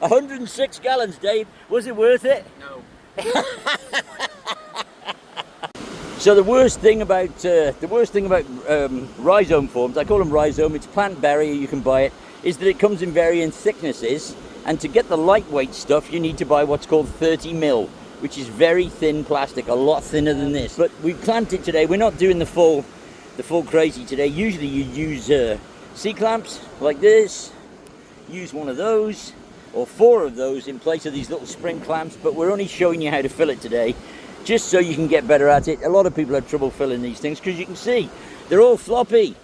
106 gallons, Dave. Was it worth it? No. So the worst thing about rhizome forms, I call them rhizome, it's plant barrier, you can buy it, is that it comes in varying thicknesses, and to get the lightweight stuff you need to buy what's called 30mm, which is very thin plastic, a lot thinner than this. But we planted today, we're not doing the full crazy today. Usually you use C-clamps like this, use one of those, or 4 of those in place of these little spring clamps, but we're only showing you how to fill it today, just so you can get better at it. A lot of people have trouble filling these things because you can see they're all floppy.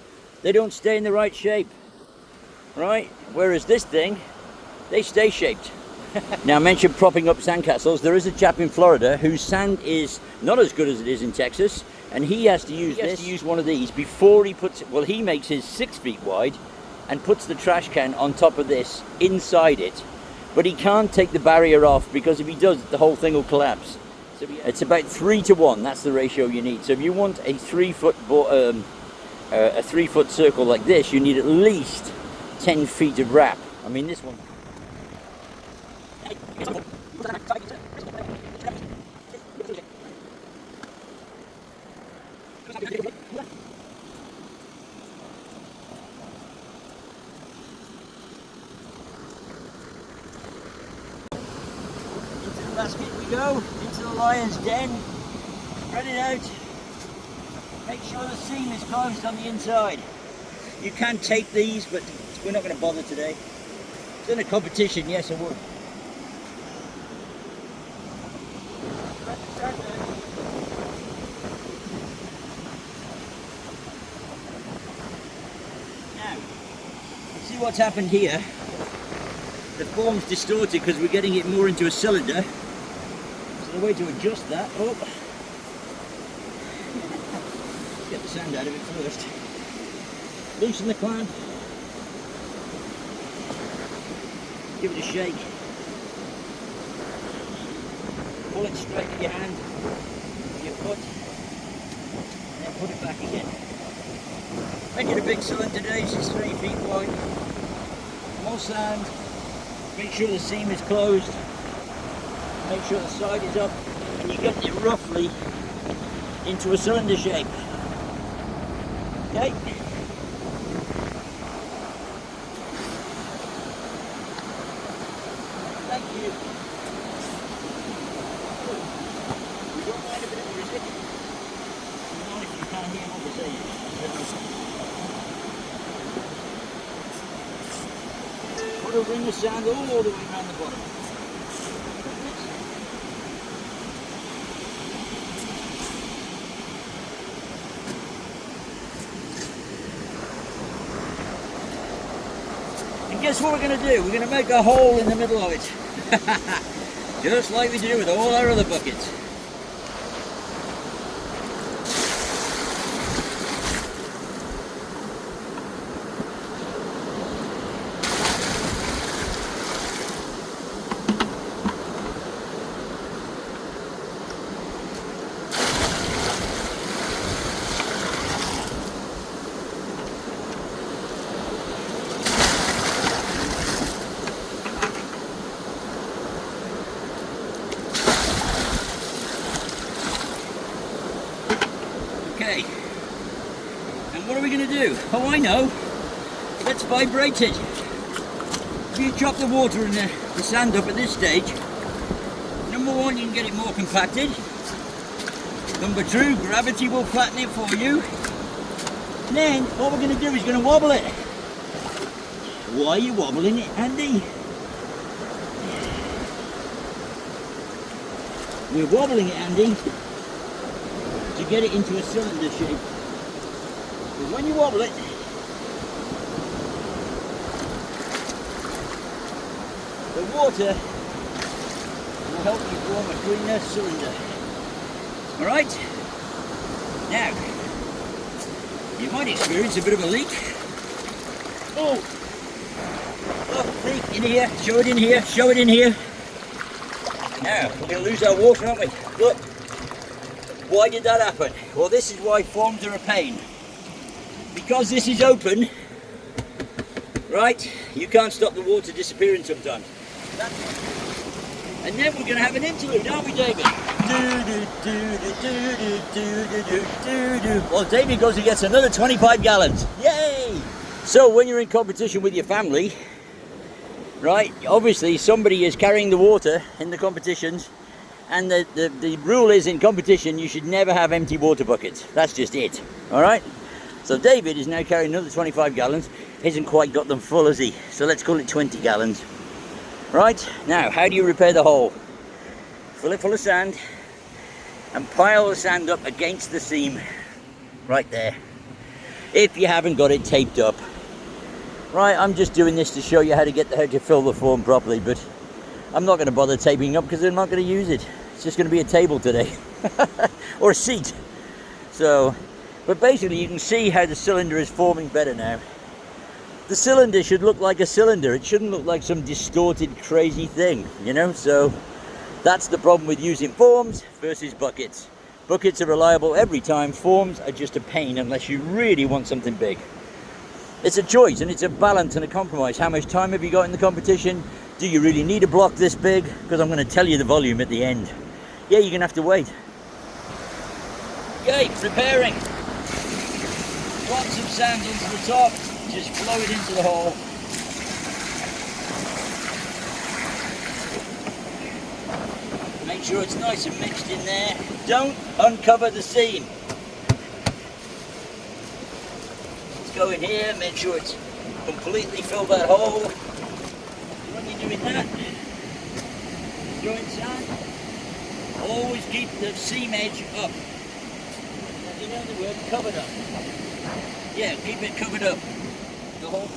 They don't stay in the right shape, right? Whereas this thing, they stay shaped. Now, I mentioned propping up sandcastles. There is a chap in Florida whose sand is not as good as it is in Texas, and he has to use one of these before he puts it. Well, he makes his 6 feet wide and puts the trash can on top of this inside it, but he can't take the barrier off because if he does, the whole thing will collapse. So it's about 3 to 1. That's the ratio you need. So if you want a 3 foot circle like this, you need at least 10 feet of wrap. I mean, this one. Into the basket we go. Into the lion's den, spread it out, make sure the seam is closed on the inside. You can tape these, but we're not going to bother today. If it's in a competition, yes I would. Now, see what's happened here? The form's distorted because we're getting it more into a cylinder. The way to adjust that, let's get the sand out of it first. Loosen the clamp, give it a shake, pull it straight with your hand, with your foot, and then put it back again. Make it a big cylinder today, this is 3 feet wide. More sand, make sure the seam is closed. Make sure the side is up and you get it roughly into a cylinder shape. Okay? Thank you. You don't mind a bit of music? Not if you can't hear what we're saying. Put a ring of sand all the way around the bottom. Guess what we're going to do? We're going to make a hole in the middle of it. Just like we do with all our other buckets. Okay, and what are we going to do? Oh, I know. Let's vibrate it. If you chop the water and the sand up at this stage, number 1, you can get it more compacted. Number 2, gravity will flatten it for you. And then what we're going to do is going to wobble it. Why are you wobbling it, Andy? We're wobbling it, Andy, to get it into a cylinder shape. But when you wobble it, the water will help you form a greener cylinder. Alright? Now, you might experience a bit of a leak. Oh! Look, leak in here, show it in here, show it in here. Now, we're going to lose our water, aren't we? Look. Why did that happen? Well, this is why forms are a pain. Because this is open, right, you can't stop the water disappearing sometimes. That one. And then we're going to have an interlude, aren't we, David? Well, David goes and gets another 25 gallons. Yay! So when you're in competition with your family, right, obviously somebody is carrying the water in the competitions, and the rule is in competition you should never have empty water buckets. That's just it. All right? So David is now carrying another 25 gallons. Hasn't quite got them full, has he? So let's call it 20 gallons. Right, now how do you repair the hole? Fill it full of sand and pile the sand up against the seam right there, if you haven't got it taped up. Right, I'm just doing this to show you how to fill the form properly, but I'm not going to bother taping up because I'm not going to use it. It's just going to be a table today or a seat. So, but basically you can see how the cylinder is forming better now. The cylinder should look like a cylinder. It shouldn't look like some distorted, crazy thing, you know? So that's the problem with using forms versus buckets. Buckets are reliable every time. Forms are just a pain unless you really want something big. It's a choice and it's a balance and a compromise. How much time have you got in the competition? Do you really need a block this big? Because I'm going to tell you the volume at the end. Yeah, you're going to have to wait. Okay, preparing. Drop some sand into the top. Just flow it into the hole. Make sure it's nice and mixed in there. Don't uncover the seam. Let's go in here, make sure it's completely filled that hole. When you're doing that, throw in sand. Always keep the seam edge up. You know the word, covered up. Yeah, keep it covered up. The hole.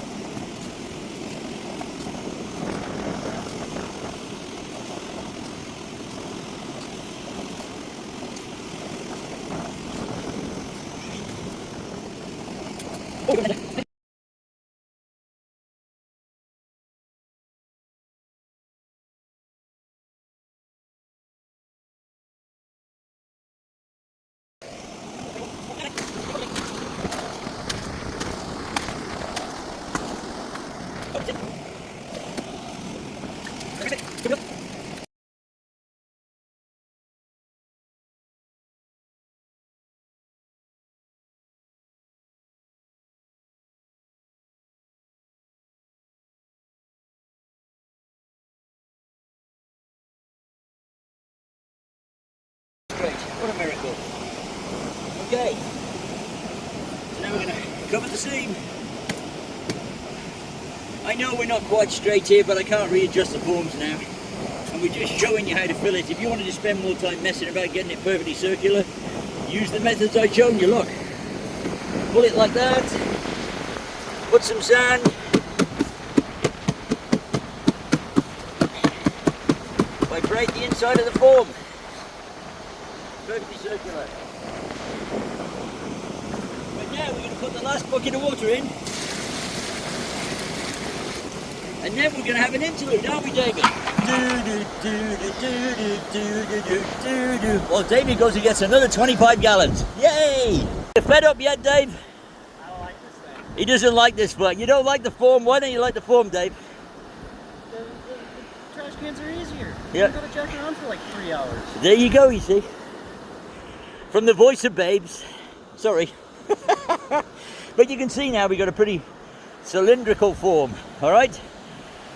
Great, what a miracle. Okay, so now we're going to cover the seam. I know we're not quite straight here, but I can't readjust the forms now. And we're just showing you how to fill it. If you wanted to spend more time messing about getting it perfectly circular, use the methods I've shown you. Look, pull it like that, put some sand, vibrate the inside of the form. Perfectly circular. But now we're going to put the last bucket of water in. And then we're going to have an interlude, aren't we, David? Well, David goes and gets another 25 gallons. Yay! You fed up yet, Dave? I don't like this thing. He doesn't like this one. You don't like the form? Why don't you like the form, Dave? The trash cans are easier. Yeah. You gotta jack around for like 3 hours. There you go, you see. From the voice of babes. Sorry. But you can see now we've got a pretty cylindrical form, all right?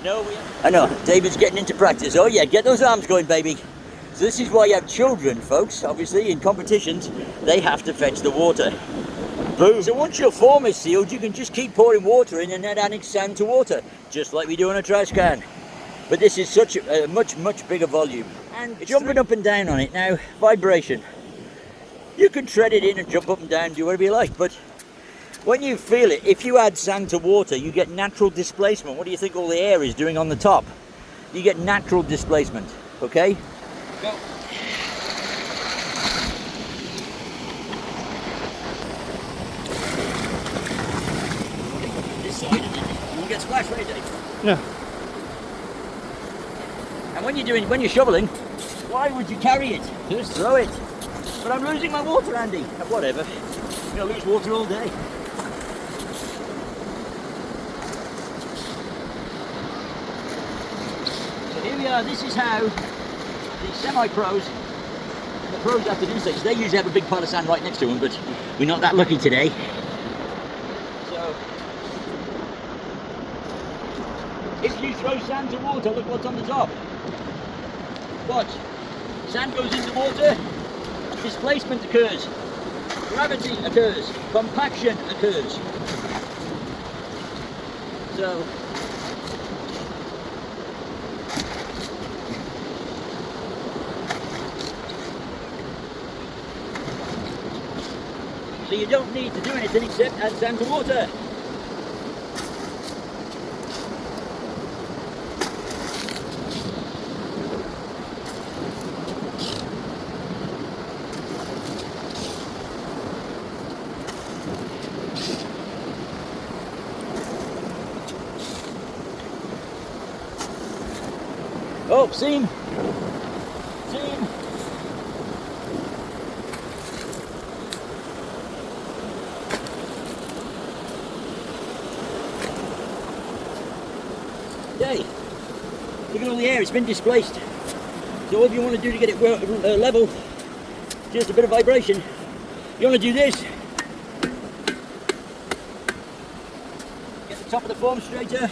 No, I know, David's getting into practice. Oh yeah, get those arms going, baby. So this is why you have children, folks. Obviously, in competitions, they have to fetch the water. Boom. So once your form is sealed, you can just keep pouring water in and then adding sand to water, just like we do on a trash can. But this is such a much bigger volume. And jumping up and down on it now, vibration. You can tread it in and jump up and down, do whatever you like, but when you feel it, if you add sand to water, you get natural displacement. What do you think all the air is doing on the top? You get natural displacement, okay? Go. This side, and then you get splashed, right, Dave? Yeah. And when you're shoveling, why would you carry it? Just throw it. But I'm losing my water, Andy. Whatever. I'm going to lose water all day. Here we are. This is how the semi-pros and the pros have to do things. They usually have a big pile of sand right next to them, but we're not that lucky today. So, if you throw sand to water, look what's on the top. Watch. Sand goes into water, displacement occurs, gravity occurs, compaction occurs. So, you don't need to do anything except add sand to water. Oh, seam! Seam! Okay, look at all the air, it's been displaced. So what you want to do to get it level, just a bit of vibration. You want to do this. Get the top of the form straighter.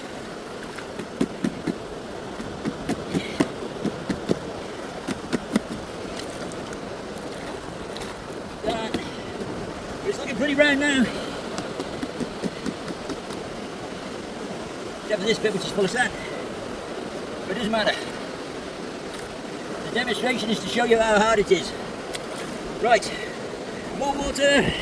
It's looking pretty round now. Except for this bit which is full of sand. But it doesn't matter. The demonstration is to show you how hard it is. Right, more water.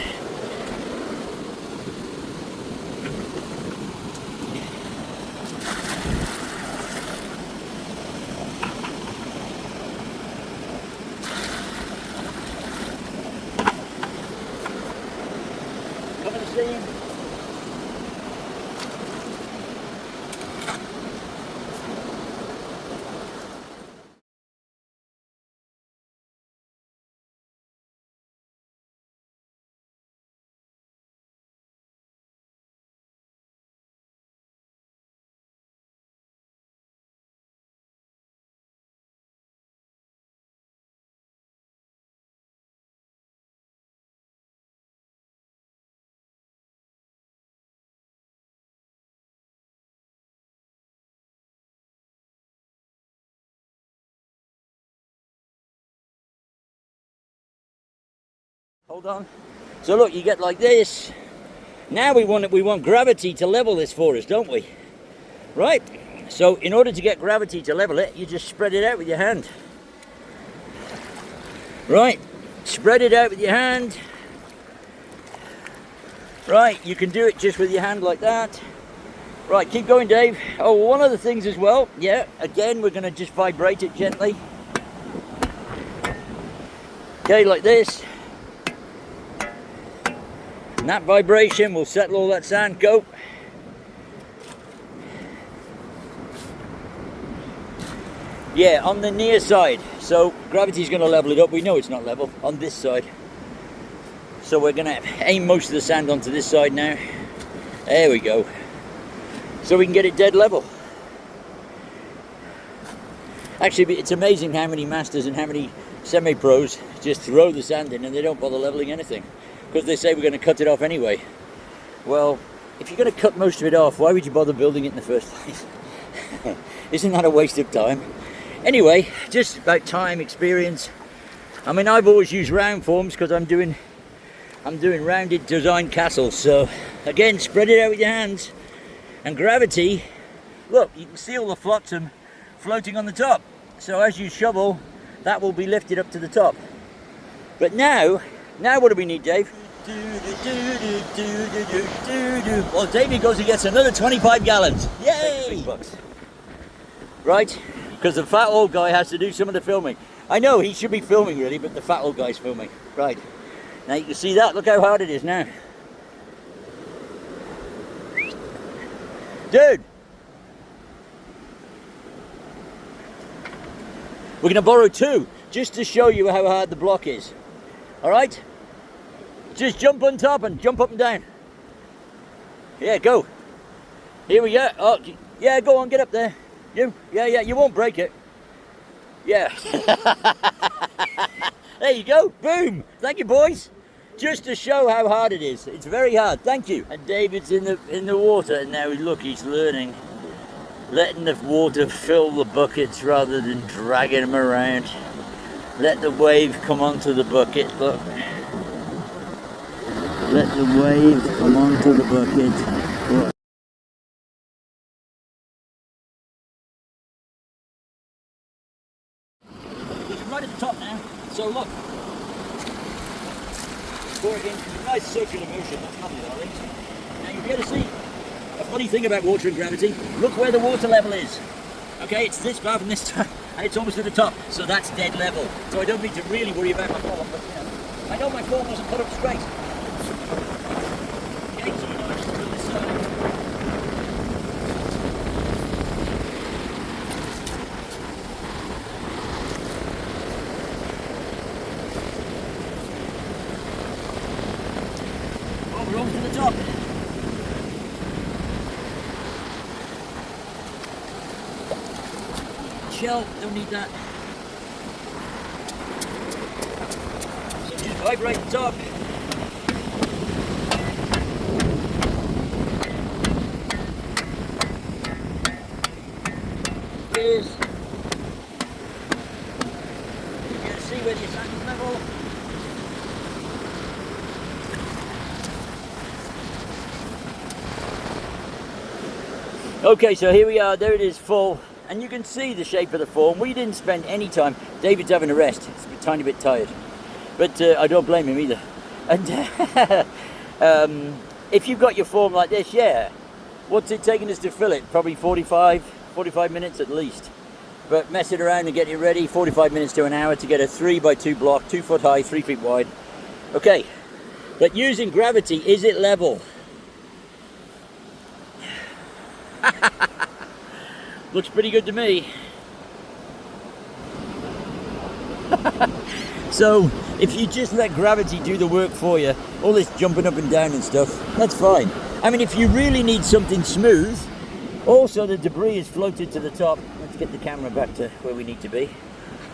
Cover the seam. Hold on. So look, you get like this. Now we want gravity to level this for us, don't we? Right? So in order to get gravity to level it, you just spread it out with your hand. Right? Spread it out with your hand. Right, you can do it just with your hand like that. Right, keep going, Dave. Oh, one of the things as well, yeah, again, we're going to just vibrate it gently. Okay, like this. And that vibration will settle all that sand. Go. Yeah, on the near side. So gravity's going to level it up. We know it's not level on this side. So we're going to aim most of the sand onto this side now. There we go. So we can get it dead level. Actually, it's amazing how many masters and how many semi-pros just throw the sand in and they don't bother leveling anything. Because they say we're going to cut it off anyway. Well, if you're going to cut most of it off, why would you bother building it in the first place? Isn't that a waste of time? Anyway, just about time, experience. I mean, I've always used round forms because I'm doing rounded design castles. So again, spread it out with your hands. And gravity, look, you can see all the flotsam floating on the top. So as you shovel, that will be lifted up to the top. But now what do we need, Dave? Well, Davey goes and gets another 25 gallons. Yay! $6. Right? Because the fat old guy has to do some of the filming. I know he should be filming really, but the fat old guy's filming. Right. Now you can see that. Look how hard it is now. Dude! We're going to borrow two, just to show you how hard the block is. Alright? Just jump on top and jump up and down. Yeah, go. Here we go. Oh, yeah, go on, get up there. Yeah, you won't break it. Yeah. There you go. Boom. Thank you, boys. Just to show how hard it is. It's very hard. Thank you. And David's in the water, and now look, he's learning. Letting the water fill the buckets rather than dragging them around. Let the wave come onto the bucket. Look. Let the wave come onto the bucket. Look. He's right at the top now. So look. Working, nice circular motion, that's lovely, darling. Now you'll be able to see a funny thing about water and gravity. Look where the water level is. Okay, it's this far from this time, and it's almost to the top, so that's dead level. So I don't need to really worry about my form, but you know, I know my form wasn't put up straight. Okay, so you know I just do this side. We're almost to the top. Shell, don't need that. So just vibrate the top. Here's. You can see where the sand level. Okay, so here we are, there it is full, and you can see the shape of the form. We didn't spend any time. David's having a rest, he's a tiny bit tired, but I don't blame him either. And if you've got your form like this, yeah, what's it taking us to fill it? Probably 45 minutes at least. But mess it around and get it ready, 45 minutes to an hour to get a 3x2 block, 2 foot high, 3 feet wide. Okay, but using gravity, is it level? Looks pretty good to me. So if you just let gravity do the work for you, all this jumping up and down and stuff, that's fine. I mean, if you really need something smooth, also the debris is floated to the top. Let's get the camera back to where we need to be.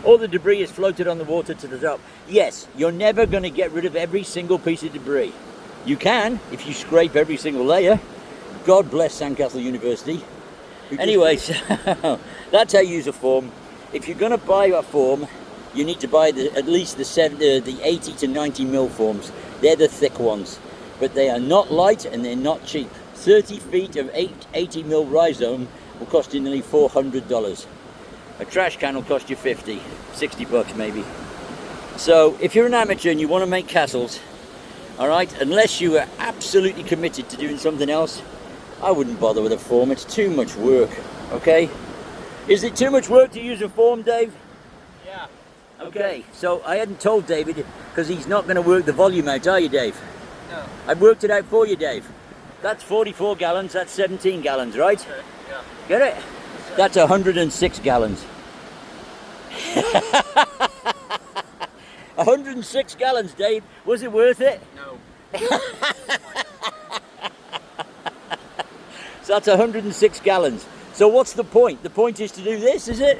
All the debris is floated on the water to the top. Yes, you're never going to get rid of every single piece of debris. You can if you scrape every single layer. God bless Sandcastle University. Anyway, so that's how you use a form. If you're going to buy a form, you need to buy at least the 80 to 90 mil forms. They're the thick ones, but they are not light and they're not cheap. 30 feet of 80 mil rhizome will cost you nearly $400. A trash can will cost you 50, 60 bucks maybe. So if you're an amateur and you want to make castles, all right, unless you are absolutely committed to doing something else, I wouldn't bother with a form. It's too much work, okay? Is it too much work to use a form, Dave? Yeah. Okay, so I hadn't told David because he's not going to work the volume out, are you, Dave? No. I've worked it out for you, Dave. That's 44 gallons, that's 17 gallons, right? Okay. Yeah. Get it? That's 106 gallons. 106 gallons, Dave. Was it worth it? No. So that's 106 gallons. So what's the point? The point is to do this, is it?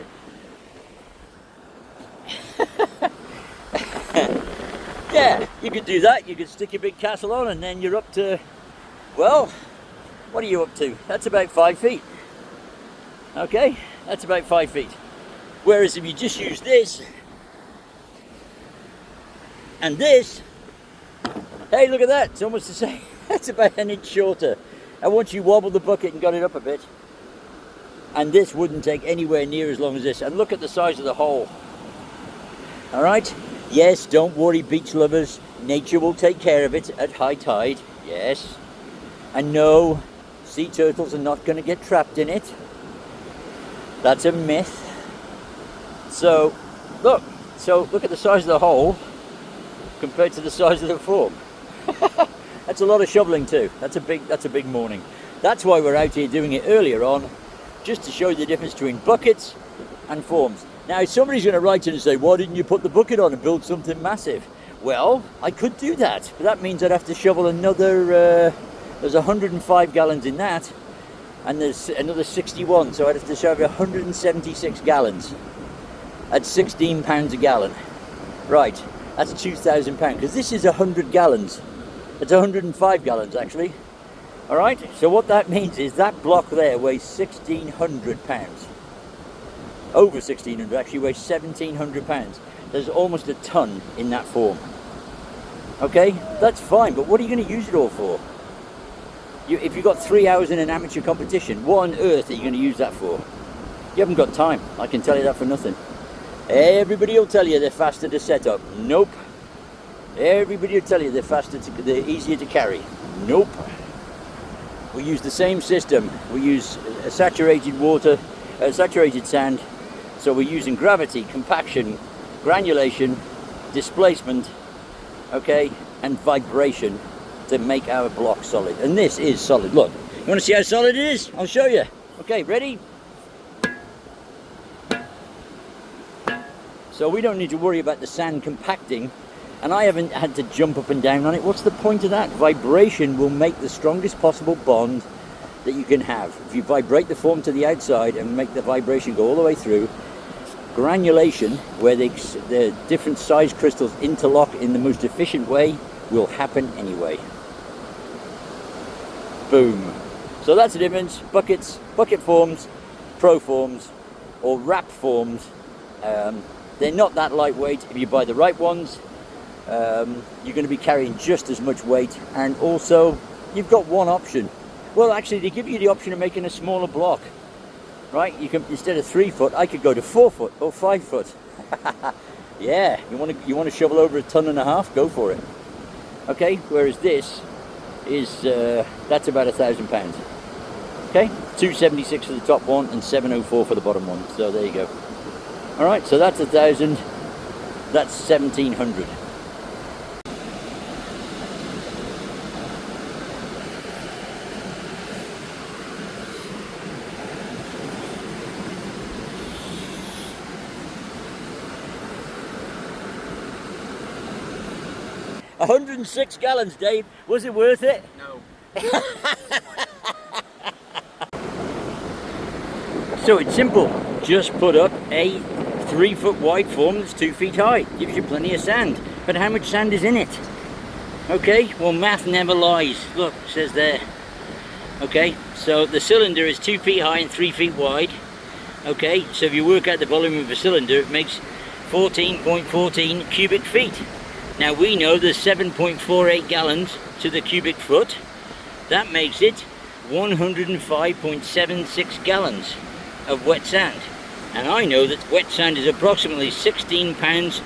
Yeah, you could do that. You could stick your big castle on and then you're up to, well, what are you up to? That's about 5 feet. Okay, that's about 5 feet. Whereas if you just use this and this, hey, look at that. It's almost the same. That's about an inch shorter. And once you wobble the bucket and got it up a bit, and this wouldn't take anywhere near as long as this. And look at the size of the hole. All right? Yes, don't worry, beach lovers. Nature will take care of it at high tide. Yes. And no, sea turtles are not going to get trapped in it. That's a myth. So look at the size of the hole compared to the size of the form. That's a lot of shoveling too. That's a big morning. That's why we're out here doing it earlier on, just to show you the difference between buckets and forms. Now somebody's going to write in and say, why didn't you put the bucket on and build something massive? Well, I could do that, but that means I'd have to shovel another, there's 105 gallons in that, and there's another 61, so I'd have to shovel 176 gallons. at £16 a gallon. Right, that's £2,000, because this is 100 gallons. It's 105 gallons actually. All right, so what that means is that block there weighs £1,600. Over 1,600, actually weighs £1,700. There's almost a ton in that form. Okay, that's fine, but what are you going to use it all for? If you've got 3 hours in an amateur competition, what on earth are you going to use that for? You haven't got time, I can tell you that for nothing. Everybody will tell you they're faster to set up. Nope. Everybody will tell you they're easier to carry. Nope. We use the same system. We use a saturated sand. So we're using gravity, compaction, granulation, displacement, okay, and vibration to make our block solid. And this is solid. Look, you want to see how solid it is? I'll show you. Okay, ready? So we don't need to worry about the sand compacting, and I haven't had to jump up and down on it. What's the point of that? Vibration will make the strongest possible bond that you can have. If you vibrate the form to the outside and make the vibration go all the way through, granulation, where the different size crystals interlock in the most efficient way, will happen anyway. Boom. So that's the difference. Buckets, bucket forms, pro forms, or wrap forms. They're not that lightweight. If you buy the right ones, you're going to be carrying just as much weight, and also you've got one option. Well, actually, they give you the option of making a smaller block, right? You can, instead of 3 foot, I could go to 4 foot or 5 foot. Yeah, you want to shovel over 1.5 tons? Go for it. Okay, whereas this is that's about £1,000. Okay, 276 for the top one and 704 for the bottom one. So there you go. All right, so that's 1,000. That's 1,700. $106 gallons, Dave. Was it worth it? No. So it's simple. Just put up a 3 foot wide form that's 2 feet high. Gives you plenty of sand. But how much sand is in it? Okay, well, math never lies. Look, it says there. Okay, so the cylinder is 2 feet high and 3 feet wide. Okay, so if you work out the volume of a cylinder, it makes 14.14 cubic feet. Now we know there's 7.48 gallons to the cubic foot. That makes it 105.76 gallons of wet sand. And I know that wet sand is approximately 16 pounds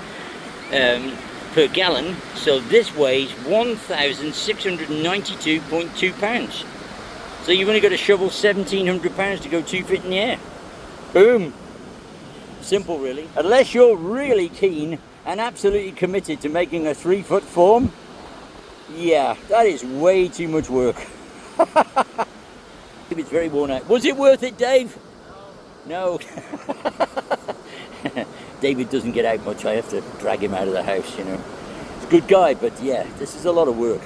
per gallon, so this weighs 1,692.2 pounds. So you've only got to shovel 1,700 pounds to go 2 feet in the air. Boom. Simple, really. Unless you're really keen and absolutely committed to making a 3 foot form, yeah, that is way too much work. It's very worn out. Was it worth it, Dave? No. David doesn't get out much. I have to drag him out of the house, you know. He's a good guy, but yeah, this is a lot of work.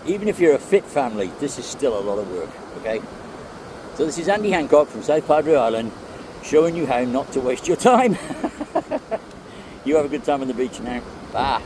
Even if you're a fit family, this is still a lot of work, okay? So this is Andy Hancock from South Padre Island, showing you how not to waste your time. You have a good time on the beach now. Bye.